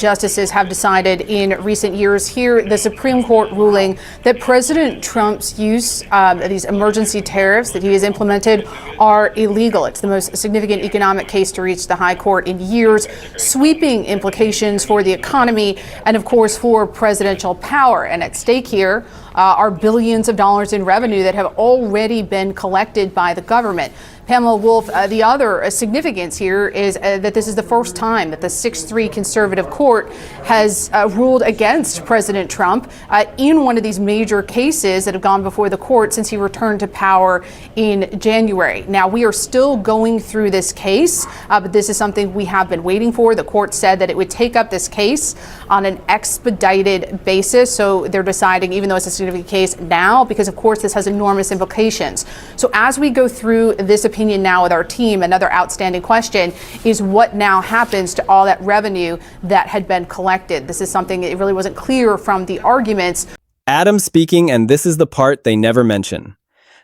Justices have decided in recent years here, the Supreme Court ruling that President Trump's use of these emergency tariffs that he has implemented are illegal. It's the most significant economic case to reach the high court in years, sweeping implications for the economy and, of course, for presidential power. And at stake here are billions of dollars in revenue that have already been collected by the government. Pamela Wolf, the other significance here is that this is the first time that the 6-3 conservative court has ruled against President Trump in one of these major cases that have gone before the court since he returned to power in January. Now, we are still going through this case, but this is something we have been waiting for. The court said that it would take up this case on an expedited basis. So they're deciding, even though it's a significant case now, because of course this has enormous implications. So as we go through this opinion now with our team, another outstanding question is what now happens to all that revenue that had been collected. This is something that really wasn't clear from the arguments. Adam speaking, and this is the part they never mention.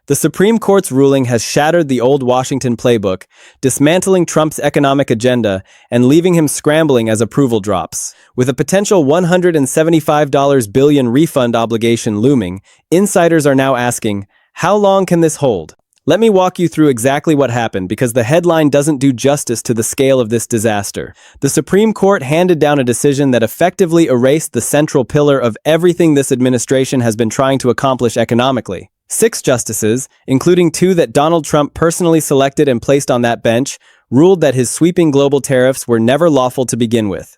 The Supreme Court's ruling has shattered the old Washington playbook, dismantling Trump's economic agenda and leaving him scrambling as approval drops. With a potential $175 billion refund obligation looming, insiders are now asking, how long can this hold? Let me walk you through exactly what happened because the headline doesn't do justice to the scale of this disaster. The Supreme Court handed down a decision that effectively erased the central pillar of everything this administration has been trying to accomplish economically. 6 justices, including 2 that Donald Trump personally selected and placed on that bench, ruled that his sweeping global tariffs were never lawful to begin with.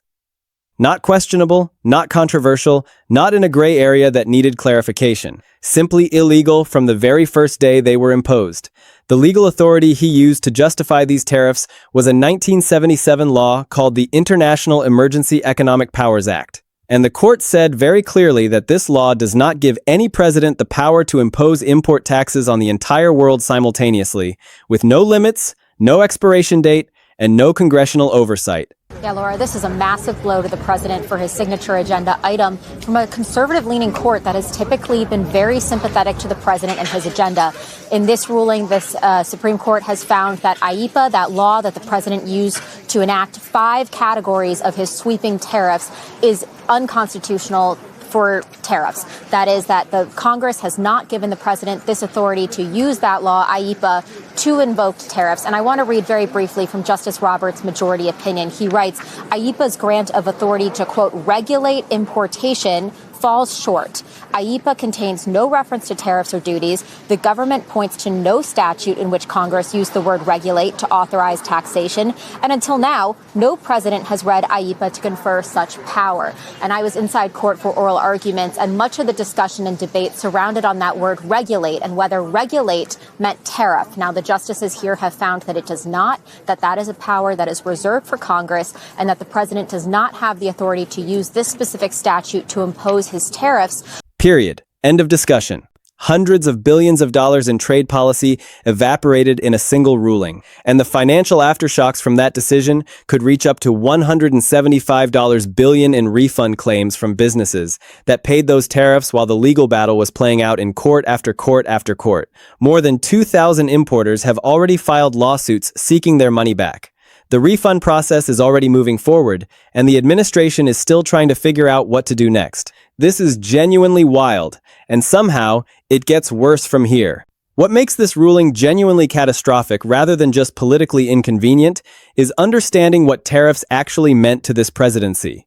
Not questionable, not controversial, not in a gray area that needed clarification. Simply illegal from the very first day they were imposed. The legal authority he used to justify these tariffs was a 1977 law called the International Emergency Economic Powers Act. And the court said very clearly that this law does not give any president the power to impose import taxes on the entire world simultaneously, with no limits, no expiration date, and no congressional oversight. Yeah, Laura, this is a massive blow to the president for his signature agenda item from a conservative-leaning court that has typically been very sympathetic to the president and his agenda. In this ruling, this Supreme Court has found that IEEPA, that law that the president used to enact 5 categories of his sweeping tariffs, is unconstitutional for tariffs. That is that the Congress has not given the president this authority to use that law, IEEPA, to invoke tariffs. And I want to read very briefly from Justice Roberts' majority opinion. He writes, IEEPA's grant of authority to, quote, regulate importation falls short. IEEPA contains no reference to tariffs or duties. The government points to no statute in which Congress used the word regulate to authorize taxation. And until now, no president has read IEEPA to confer such power. And I was inside court for oral arguments, and much of the discussion and debate surrounded on that word regulate and whether regulate meant tariff. Now, the justices here have found that it does not, that that is a power that is reserved for Congress, and that the president does not have the authority to use this specific statute to impose his tariffs. Period. End of discussion. Hundreds of billions of dollars in trade policy evaporated in a single ruling, and the financial aftershocks from that decision could reach up to $175 billion in refund claims from businesses that paid those tariffs while the legal battle was playing out in court after court after court. More than 2,000 importers have already filed lawsuits seeking their money back. The refund process is already moving forward, and the administration is still trying to figure out what to do next. This is genuinely wild, and somehow it gets worse from here. What makes this ruling genuinely catastrophic rather than just politically inconvenient is understanding what tariffs actually meant to this presidency.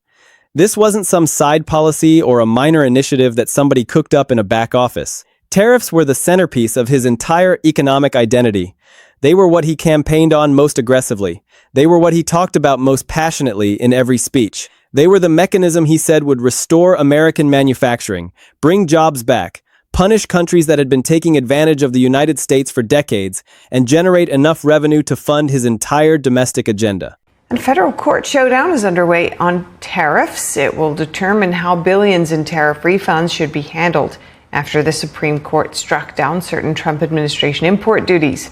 This wasn't some side policy or a minor initiative that somebody cooked up in a back office. Tariffs were the centerpiece of his entire economic identity. They were what he campaigned on most aggressively. They were what he talked about most passionately in every speech. They were the mechanism he said would restore American manufacturing, bring jobs back, punish countries that had been taking advantage of the United States for decades, and generate enough revenue to fund his entire domestic agenda. And federal court showdown is underway on tariffs. It will determine how billions in tariff refunds should be handled after the Supreme Court struck down certain Trump administration import duties.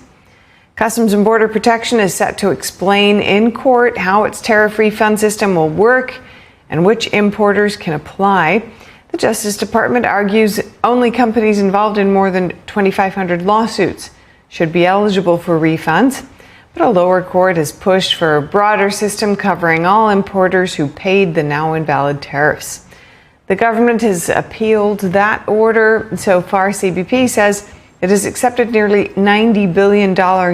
Customs and Border Protection is set to explain in court how its tariff refund system will work and which importers can apply. The Justice Department argues only companies involved in more than 2,500 lawsuits should be eligible for refunds. But a lower court has pushed for a broader system covering all importers who paid the now invalid tariffs. The government has appealed that order. So far, CBP says it has accepted nearly $90 billion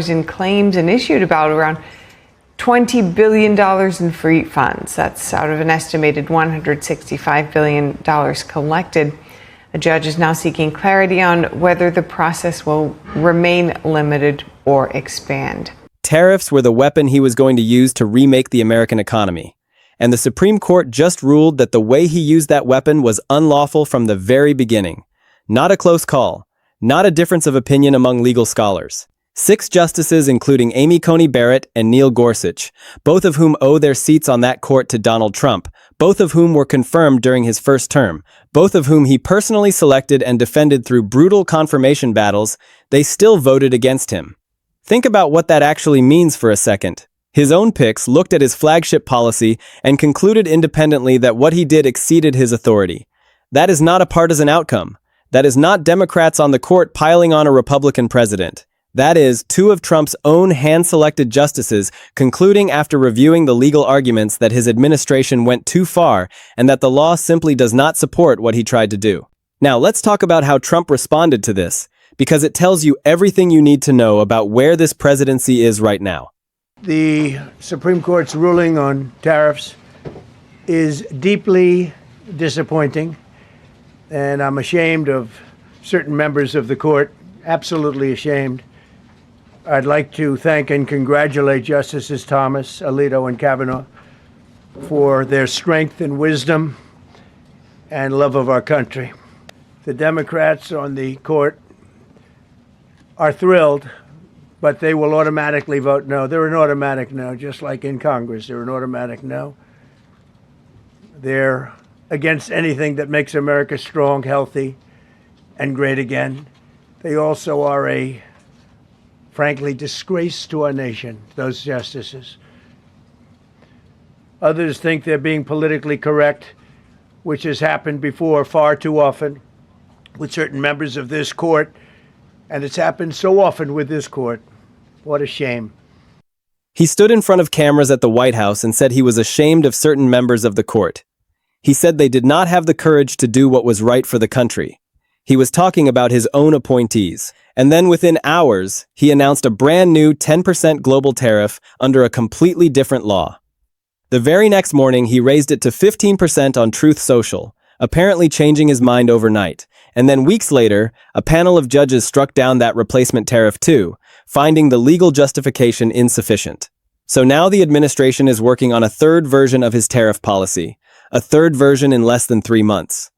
in claims and issued about around $20 billion in free funds. That's out of an estimated $165 billion collected. A judge is now seeking clarity on whether the process will remain limited or expand. Tariffs were the weapon he was going to use to remake the American economy. And the Supreme Court just ruled that the way he used that weapon was unlawful from the very beginning. Not a close call. Not a difference of opinion among legal scholars. 6 justices, including Amy Coney Barrett and Neil Gorsuch, both of whom owe their seats on that court to Donald Trump, both of whom were confirmed during his first term, both of whom he personally selected and defended through brutal confirmation battles, they still voted against him. Think about what that actually means for a second. His own picks looked at his flagship policy and concluded independently that what he did exceeded his authority. That is not a partisan outcome. That is not Democrats on the court piling on a Republican president. That is 2 of Trump's own hand-selected justices concluding after reviewing the legal arguments that his administration went too far and that the law simply does not support what he tried to do. Now, let's talk about how Trump responded to this, because it tells you everything you need to know about where this presidency is right now. The Supreme Court's ruling on tariffs is deeply disappointing, and I'm ashamed of certain members of the court, absolutely ashamed. I'd like to thank and congratulate Justices Thomas, Alito, and Kavanaugh for their strength and wisdom and love of our country. The Democrats on the court are thrilled, but they will automatically vote no. They're an automatic no, just like in Congress. They're an automatic no. They're against anything that makes America strong, healthy, and great again. They also are a, frankly, disgrace to our nation, those justices. Others think they're being politically correct, which has happened before far too often with certain members of this court, and it's happened so often with this court. What a shame. He stood in front of cameras at the White House and said he was ashamed of certain members of the court. He said they did not have the courage to do what was right for the country. He was talking about his own appointees. And then within hours, he announced a brand new 10% global tariff under a completely different law. The very next morning, he raised it to 15% on Truth Social, apparently changing his mind overnight. And then weeks later, a panel of judges struck down that replacement tariff too, finding the legal justification insufficient. So now the administration is working on a 3rd version of his tariff policy, a 3rd version in less than 3 months.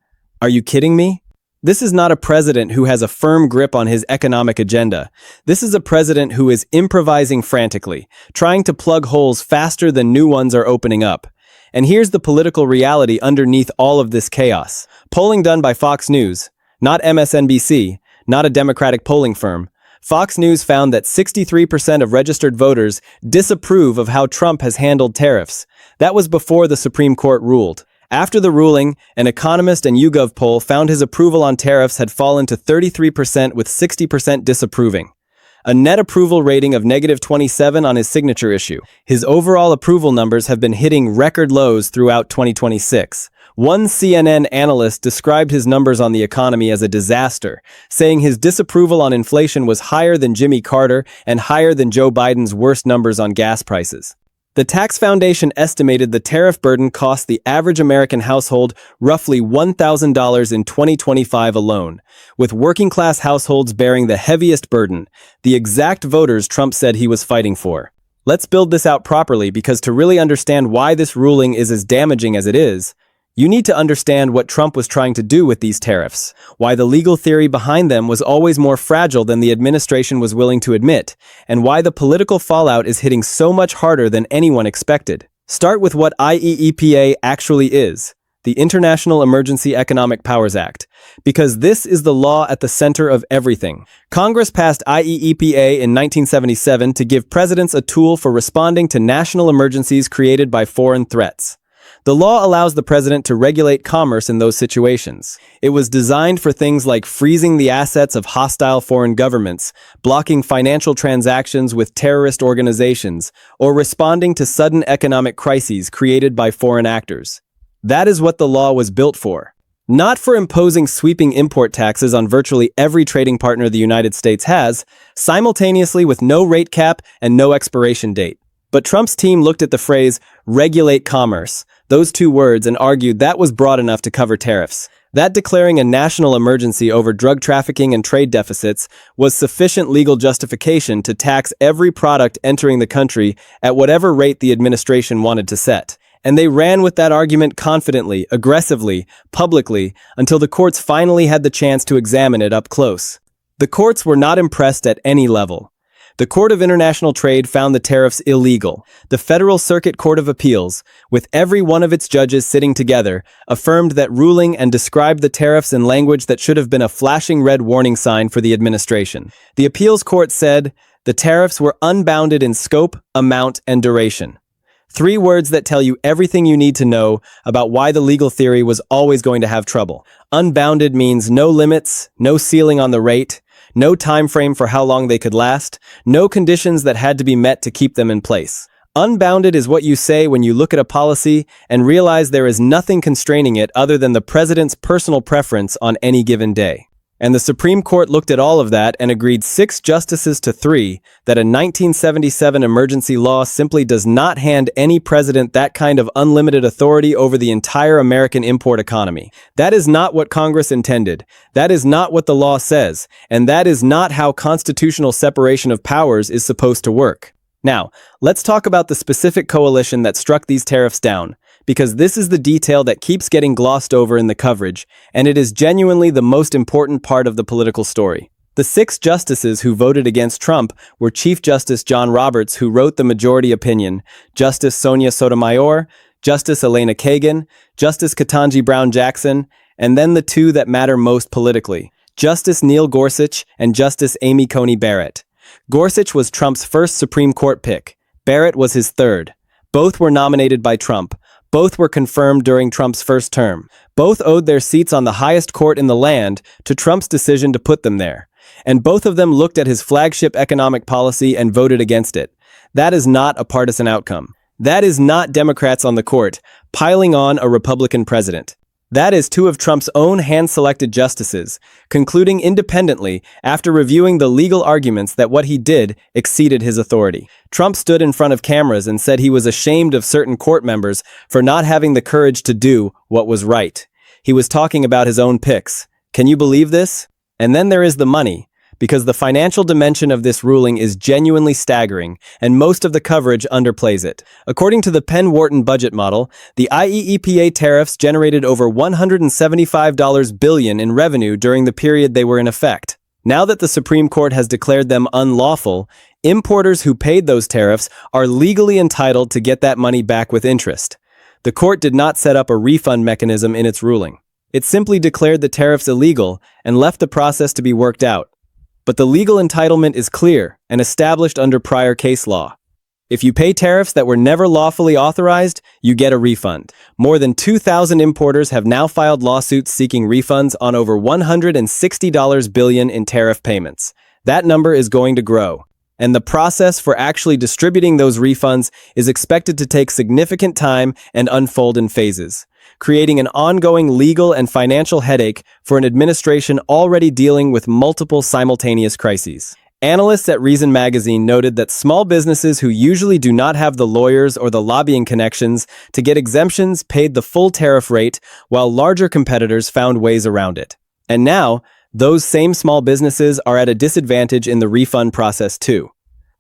Are you kidding me? This is not a president who has a firm grip on his economic agenda. This is a president who is improvising frantically, trying to plug holes faster than new ones are opening up. And here's the political reality underneath all of this chaos. Polling done by Fox News, not MSNBC, not a Democratic polling firm, Fox News found that 63% of registered voters disapprove of how Trump has handled tariffs. That was before the Supreme Court ruled. After the ruling, an Economist and YouGov poll found his approval on tariffs had fallen to 33% with 60% disapproving. A net approval rating of -27 on his signature issue. His overall approval numbers have been hitting record lows throughout 2026. One CNN analyst described his numbers on the economy as a disaster, saying his disapproval on inflation was higher than Jimmy Carter and higher than Joe Biden's worst numbers on gas prices. The Tax Foundation estimated the tariff burden cost the average American household roughly $1,000 in 2025 alone, with working-class households bearing the heaviest burden, the exact voters Trump said he was fighting for. Let's build this out properly, because to really understand why this ruling is as damaging as it is, you need to understand what Trump was trying to do with these tariffs, why the legal theory behind them was always more fragile than the administration was willing to admit, and why the political fallout is hitting so much harder than anyone expected. Start with what IEEPA actually is, the International Emergency Economic Powers Act, because this is the law at the center of everything. Congress passed IEEPA in 1977 to give presidents a tool for responding to national emergencies created by foreign threats. The law allows the president to regulate commerce in those situations. It was designed for things like freezing the assets of hostile foreign governments, blocking financial transactions with terrorist organizations, or responding to sudden economic crises created by foreign actors. That is what the law was built for. Not for imposing sweeping import taxes on virtually every trading partner the United States has, simultaneously with no rate cap and no expiration date. But Trump's team looked at the phrase, regulate commerce, those two words, and argued that was broad enough to cover tariffs. That declaring a national emergency over drug trafficking and trade deficits was sufficient legal justification to tax every product entering the country at whatever rate the administration wanted to set. And they ran with that argument confidently, aggressively, publicly, until the courts finally had the chance to examine it up close. The courts were not impressed at any level. The Court of International Trade found the tariffs illegal. The Federal Circuit Court of Appeals, with every one of its judges sitting together, affirmed that ruling and described the tariffs in language that should have been a flashing red warning sign for the administration. The appeals court said the tariffs were unbounded in scope, amount, and duration. 3 words that tell you everything you need to know about why the legal theory was always going to have trouble. Unbounded means no limits, no ceiling on the rate, no time frame for how long they could last, no conditions that had to be met to keep them in place. Unbounded is what you say when you look at a policy and realize there is nothing constraining it other than the president's personal preference on any given day. And the Supreme Court looked at all of that and agreed 6 justices to 3 that a 1977 emergency law simply does not hand any president that kind of unlimited authority over the entire American import economy. That is not what Congress intended. That is not what the law says. And that is not how constitutional separation of powers is supposed to work. Now, let's talk about the specific coalition that struck these tariffs down, because this is the detail that keeps getting glossed over in the coverage, and it is genuinely the most important part of the political story. The 6 justices who voted against Trump were Chief Justice John Roberts, who wrote the majority opinion, Justice Sonia Sotomayor, Justice Elena Kagan, Justice Ketanji Brown Jackson, and then the 2 that matter most politically, Justice Neil Gorsuch and Justice Amy Coney Barrett. Gorsuch was Trump's first Supreme Court pick. Barrett was his third. Both were nominated by Trump. Both were confirmed during Trump's first term. Both owed their seats on the highest court in the land to Trump's decision to put them there. And both of them looked at his flagship economic policy and voted against it. That is not a partisan outcome. That is not Democrats on the court piling on a Republican president. That is 2 of Trump's own hand-selected justices, concluding independently after reviewing the legal arguments that what he did exceeded his authority. Trump stood in front of cameras and said he was ashamed of certain court members for not having the courage to do what was right. He was talking about his own picks. Can you believe this? And then there is the money, because the financial dimension of this ruling is genuinely staggering, and most of the coverage underplays it. According to the Penn-Wharton budget model, the IEEPA tariffs generated over $175 billion in revenue during the period they were in effect. Now that the Supreme Court has declared them unlawful, importers who paid those tariffs are legally entitled to get that money back with interest. The court did not set up a refund mechanism in its ruling. It simply declared the tariffs illegal and left the process to be worked out. But the legal entitlement is clear and established under prior case law. If you pay tariffs that were never lawfully authorized, you get a refund. More than 2,000 importers have now filed lawsuits seeking refunds on over $160 billion in tariff payments. That number is going to grow. And the process for actually distributing those refunds is expected to take significant time and unfold in phases, creating an ongoing legal and financial headache for an administration already dealing with multiple simultaneous crises. Analysts at Reason magazine noted that small businesses who usually do not have the lawyers or the lobbying connections to get exemptions paid the full tariff rate, while larger competitors found ways around it. And now, those same small businesses are at a disadvantage in the refund process too.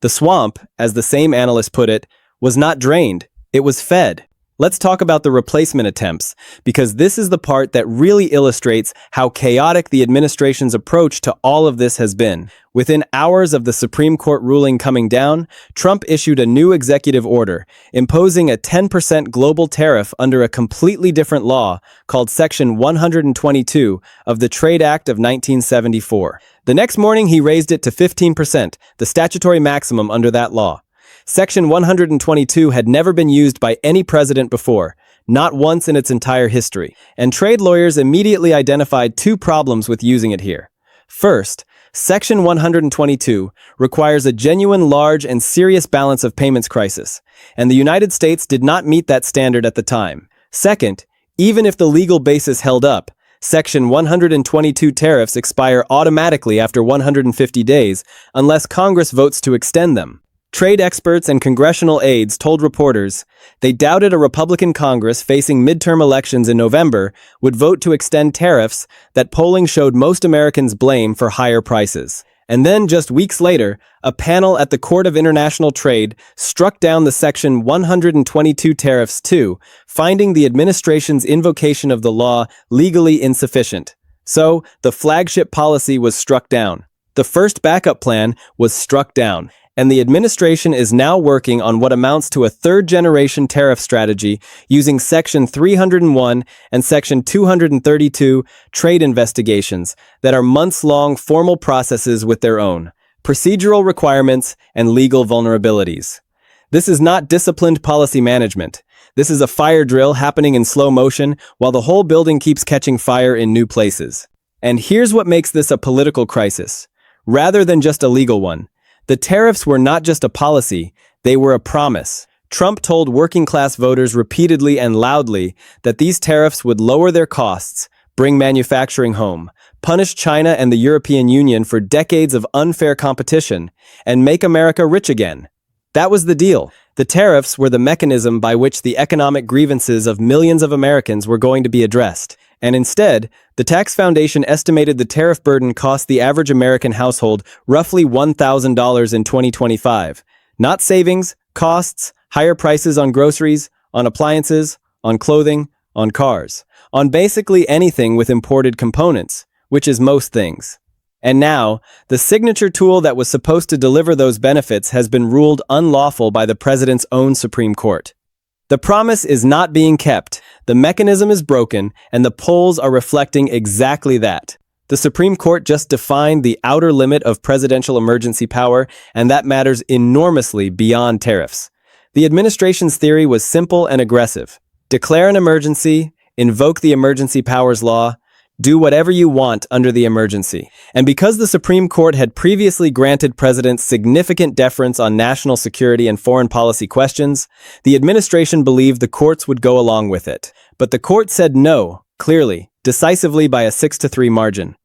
The swamp, as the same analyst put it, was not drained, it was fed. Let's talk about the replacement attempts, because this is the part that really illustrates how chaotic the administration's approach to all of this has been. Within hours of the Supreme Court ruling coming down, Trump issued a new executive order, imposing a 10% global tariff under a completely different law called Section 122 of the Trade Act of 1974. The next morning, he raised it to 15%, the statutory maximum under that law. Section 122 had never been used by any president before. not once in its entire history. And trade lawyers immediately identified two problems with using it here. First, Section 122 requires a genuine, large, and serious balance of payments crisis, and the United States did not meet that standard at the time. Second, even if the legal basis held up, Section 122 tariffs expire automatically after 150 days unless Congress votes to extend them. Trade experts and congressional aides told reporters they doubted a Republican Congress facing midterm elections in November would vote to extend tariffs that polling showed most Americans blame for higher prices. And then, just weeks later, a panel at the Court of International Trade struck down the Section 122 tariffs too, finding the administration's invocation of the law legally insufficient. So, the flagship policy was struck down. The first backup plan was struck down, and the administration is now working on what amounts to a third-generation tariff strategy using Section 301 and Section 232 trade investigations that are months-long formal processes with their own procedural requirements and legal vulnerabilities. This is not disciplined policy management. This is a fire drill happening in slow motion while the whole building keeps catching fire in new places. And here's what makes this a political crisis, rather than just a legal one. The tariffs were not just a policy, they were a promise. Trump told working-class voters repeatedly and loudly that these tariffs would lower their costs, bring manufacturing home, punish China and the European Union for decades of unfair competition, and make America rich again. That was the deal. The tariffs were the mechanism by which the economic grievances of millions of Americans were going to be addressed. And instead, the Tax Foundation estimated the tariff burden cost the average American household roughly $1,000 in 2025. Not savings, costs, higher prices on groceries, on appliances, on clothing, on cars, on basically anything with imported components, which is most things. And now, the signature tool that was supposed to deliver those benefits has been ruled unlawful by the president's own Supreme Court. The promise is not being kept, the mechanism is broken, and the polls are reflecting exactly that. The Supreme Court just defined the outer limit of presidential emergency power, and that matters enormously beyond tariffs. The administration's theory was simple and aggressive. Declare an emergency, invoke the emergency powers law, do whatever you want under the emergency. And because the Supreme Court had previously granted presidents significant deference on national security and foreign policy questions, the administration believed the courts would go along with it. But the court said no, clearly, decisively by a 6-3 margin.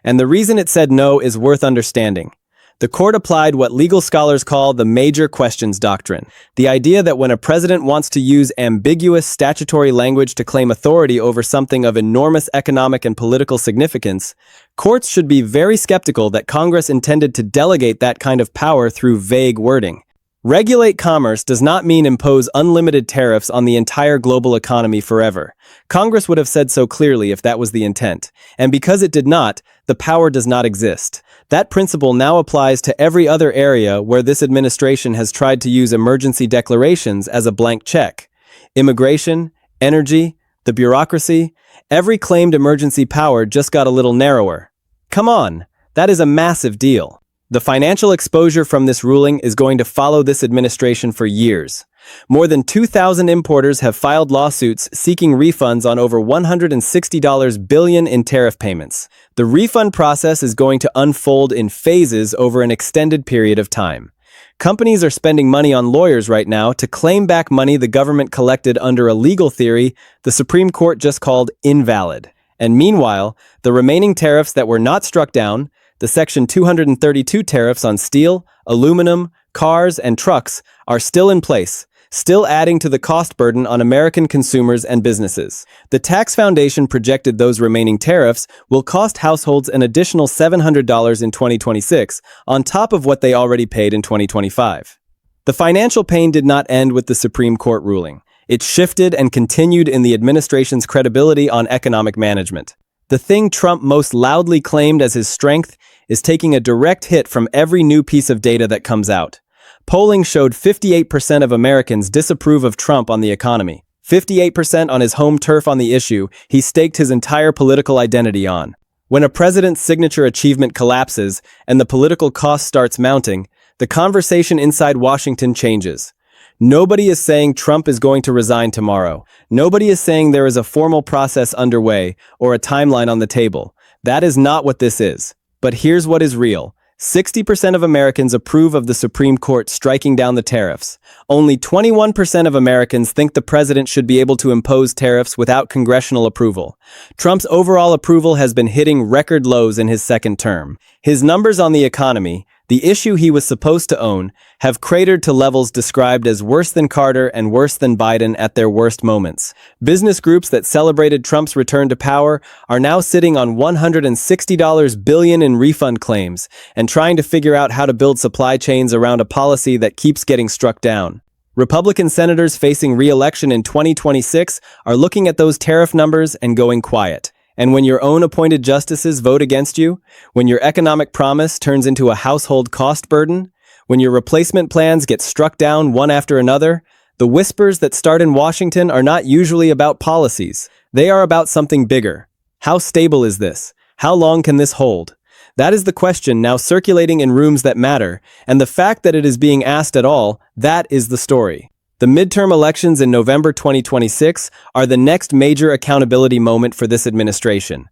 And the reason it said no is worth understanding. The court applied what legal scholars call the major questions doctrine, the idea that when a president wants to use ambiguous statutory language to claim authority over something of enormous economic and political significance, courts should be very skeptical that Congress intended to delegate that kind of power through vague wording. Regulate commerce does not mean impose unlimited tariffs on the entire global economy forever. Congress would have said so clearly if that was the intent, and because it did not, the power does not exist. That principle now applies to every other area where this administration has tried to use emergency declarations as a blank check. Immigration, energy, the bureaucracy, every claimed emergency power just got a little narrower. Come on, that is a massive deal. The financial exposure from this ruling is going to follow this administration for years. More than 2,000 importers have filed lawsuits seeking refunds on over $160 billion in tariff payments. The refund process is going to unfold in phases over an extended period of time. Companies are spending money on lawyers right now to claim back money the government collected under a legal theory the Supreme Court just called invalid. And meanwhile, the remaining tariffs that were not struck down, the Section 232 tariffs on steel, aluminum, cars, and trucks, are still in place, still adding to the cost burden on American consumers and businesses. The Tax Foundation projected those remaining tariffs will cost households an additional $700 in 2026, on top of what they already paid in 2025. The financial pain did not end with the Supreme Court ruling. It shifted and continued in the administration's credibility on economic management. The thing Trump most loudly claimed as his strength is taking a direct hit from every new piece of data that comes out. Polling showed 58% of Americans disapprove of Trump on the economy. 58% on his home turf on the issue he staked his entire political identity on. When a president's signature achievement collapses and the political cost starts mounting, the conversation inside Washington changes. Nobody is saying Trump is going to resign tomorrow. Nobody is saying there is a formal process underway or a timeline on the table. That is not what this is. But here's what is real. 60% of Americans approve of the Supreme Court striking down the tariffs. Only 21% of Americans think the president should be able to impose tariffs without congressional approval. Trump's overall approval has been hitting record lows in his second term. His numbers on the economy, the issue he was supposed to own, have cratered to levels described as worse than Carter and worse than Biden at their worst moments. Business groups that celebrated Trump's return to power are now sitting on $160 billion in refund claims and trying to figure out how to build supply chains around a policy that keeps getting struck down. Republican senators facing re-election in 2026 are looking at those tariff numbers and going quiet. And when your own appointed justices vote against you, when your economic promise turns into a household cost burden, when your replacement plans get struck down one after another, the whispers that start in Washington are not usually about policies. They are about something bigger. How stable is this? How long can this hold? That is the question now circulating in rooms that matter, and the fact that it is being asked at all, that is the story. The midterm elections in November 2026 are the next major accountability moment for this administration.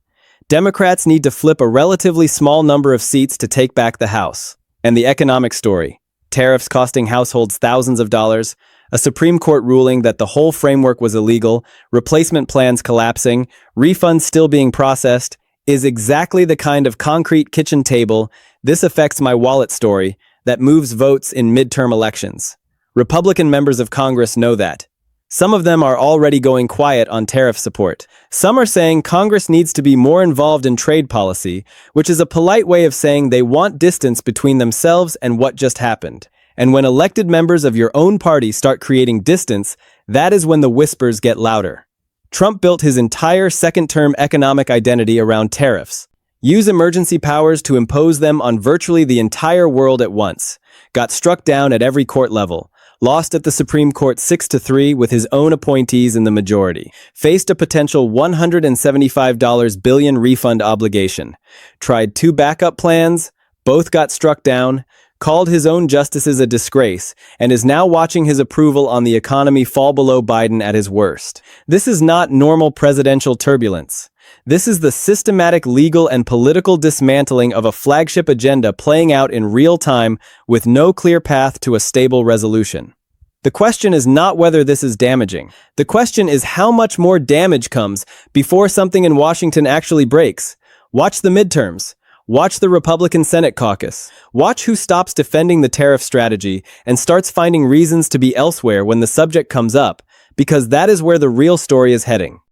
Democrats need to flip a relatively small number of seats to take back the House. And the economic story: tariffs costing households thousands of dollars, a Supreme Court ruling that the whole framework was illegal, replacement plans collapsing, refunds still being processed, is exactly the kind of concrete kitchen table, this affects my wallet story, that moves votes in midterm elections. Republican members of Congress know that. Some of them are already going quiet on tariff support. Some are saying Congress needs to be more involved in trade policy, which is a polite way of saying they want distance between themselves and what just happened. And when elected members of your own party start creating distance, that is when the whispers get louder. Trump built his entire second-term economic identity around tariffs. Use emergency powers to impose them on virtually the entire world at once. Got struck down at every court level. Lost at the Supreme Court 6-3 with his own appointees in the majority. Faced a potential $175 billion refund obligation. Tried 2 backup plans, both got struck down, called his own justices a disgrace, and is now watching his approval on the economy fall below Biden at his worst. This is not normal presidential turbulence. This is the systematic legal and political dismantling of a flagship agenda playing out in real time with no clear path to a stable resolution. The question is not whether this is damaging. The question is how much more damage comes before something in Washington actually breaks. Watch the midterms. Watch the Republican Senate caucus. Watch who stops defending the tariff strategy and starts finding reasons to be elsewhere when the subject comes up, because that is where the real story is heading.